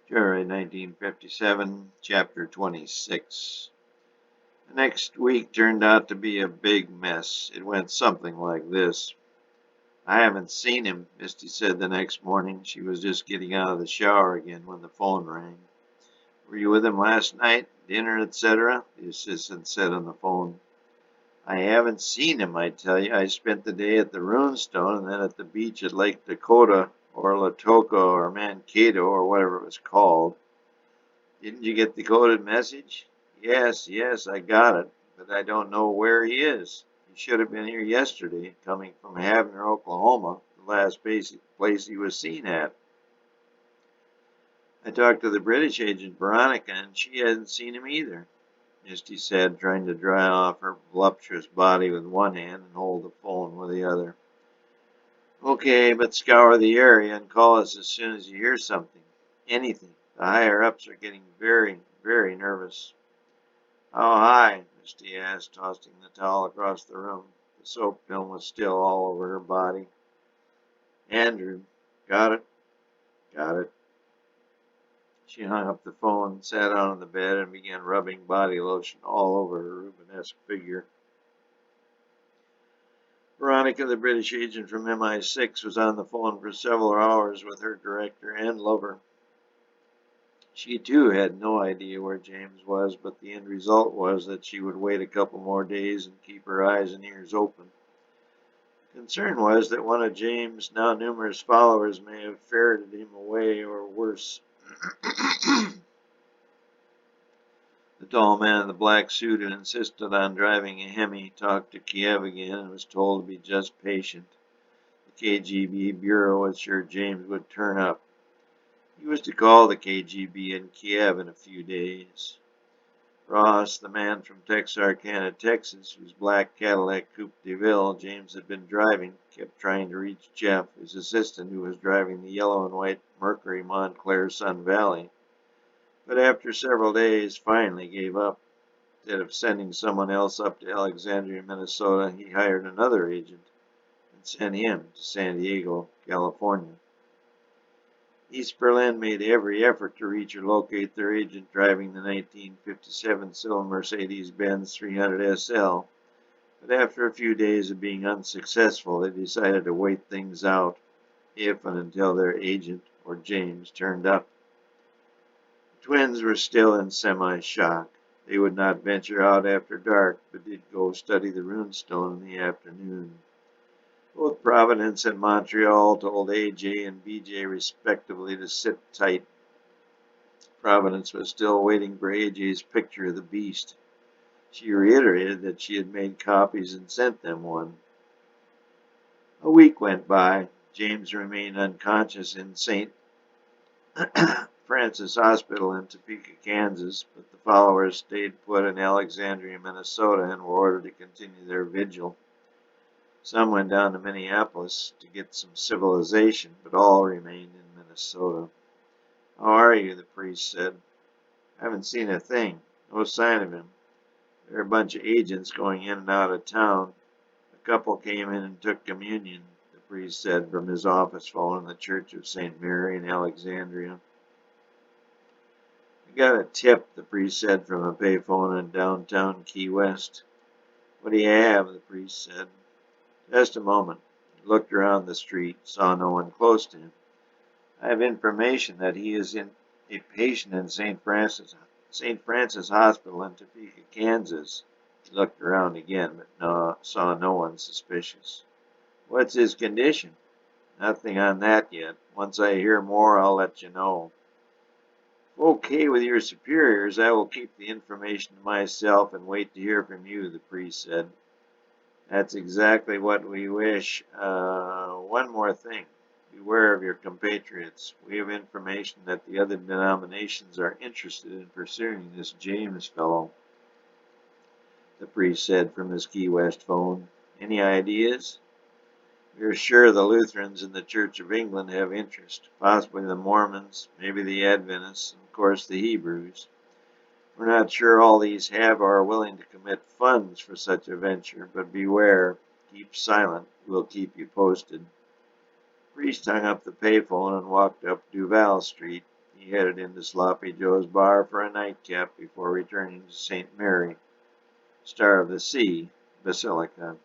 Joyride 1957, Chapter 26. The next week turned out to be a big mess. It went something like this. "I haven't seen him," Misty said the next morning. She was just getting out of the shower again when the phone rang. "Were you with him last night? Dinner, etc.?" the assistant said on the phone. "I haven't seen him, I tell you. I spent the day at the Runestone and then at the beach at Lake Dakota or Latoka or Mankato or whatever it was called." "Didn't you get the coded message?" Yes, I got it, but I don't know where he is. He should have been here yesterday, coming from Havner, Oklahoma, the last place he was seen at." "I talked to the British agent, Veronica, and she hasn't seen him either," Misty said, trying to dry off her voluptuous body with one hand and hold the phone with the other. "Okay, but scour the area and call us as soon as you hear something. Anything. The higher-ups are getting very, very nervous." "How high?" Misty asked, tossing the towel across the room. The soap film was still all over her body. "Andrew." "Got it." "Got it." She hung up the phone, sat down on the bed, and began rubbing body lotion all over her Rubenesque figure. Veronica, the British agent from MI6, was on the phone for several hours with her director and lover. She, too, had no idea where James was, but the end result was that she would wait a couple more days and keep her eyes and ears open. The concern was that one of James' now numerous followers may have ferreted him away, or worse. The tall man in the black suit who insisted on driving a Hemi talked to Kiev again and was told to be just patient. The KGB bureau was sure James would turn up. He was to call the KGB in Kiev in a few days. Ross, the man from Texarkana, Texas, whose black Cadillac Coupe de Ville James had been driving, kept trying to reach Jeff, his assistant, who was driving the yellow and white Mercury Montclair Sun Valley, but after several days finally gave up. Instead of sending someone else up to Alexandria, Minnesota, he hired another agent and sent him to San Diego, California. East Berlin made every effort to reach or locate their agent driving the 1957 silver Mercedes-Benz 300 SL, but after a few days of being unsuccessful, they decided to wait things out, if and until their agent, or James, turned up. The twins were still in semi-shock. They would not venture out after dark, but did go study the Runestone in the afternoon. Both Providence and Montreal told AJ and BJ respectively to sit tight. Providence was still waiting for AJ's picture of the beast. She reiterated that she had made copies and sent them one. A week went by. James remained unconscious in St. Francis Hospital in Topeka, Kansas, but the followers stayed put in Alexandria, Minnesota, and were ordered to continue their vigil. Some went down to Minneapolis to get some civilization, but all remained in Minnesota. "How are you?" the priest said. "Haven't seen a thing. No sign of him. There are a bunch of agents going in and out of town. A couple came in and took communion," the priest said from his office phone in the Church of St. Mary in Alexandria. "I got a tip," the priest said from a payphone in downtown Key West. "What do you have?" the priest said. "Just a moment." He looked around the street, saw no one close to him. "I have information that he is a patient in St. Francis Hospital in Topeka, Kansas." He looked around again, but saw no one suspicious. "What's his condition?" "Nothing on that yet. Once I hear more, I'll let you know." "If okay with your superiors, I will keep the information to myself and wait to hear from you," the priest said. "That's exactly what we wish. One more thing. Beware of your compatriots. We have information that the other denominations are interested in pursuing this James fellow," the priest said from his Key West phone. "Any ideas?" "We're sure the Lutherans and the Church of England have interest, possibly the Mormons, maybe the Adventists, and of course the Hebrews. We're not sure all these have or are willing to commit funds for such a venture, but beware. Keep silent. We'll keep you posted." The priest hung up the payphone and walked up Duval Street. He He headed into Sloppy Joe's bar for a nightcap before returning to St. Mary, Star of the Sea, Basilica.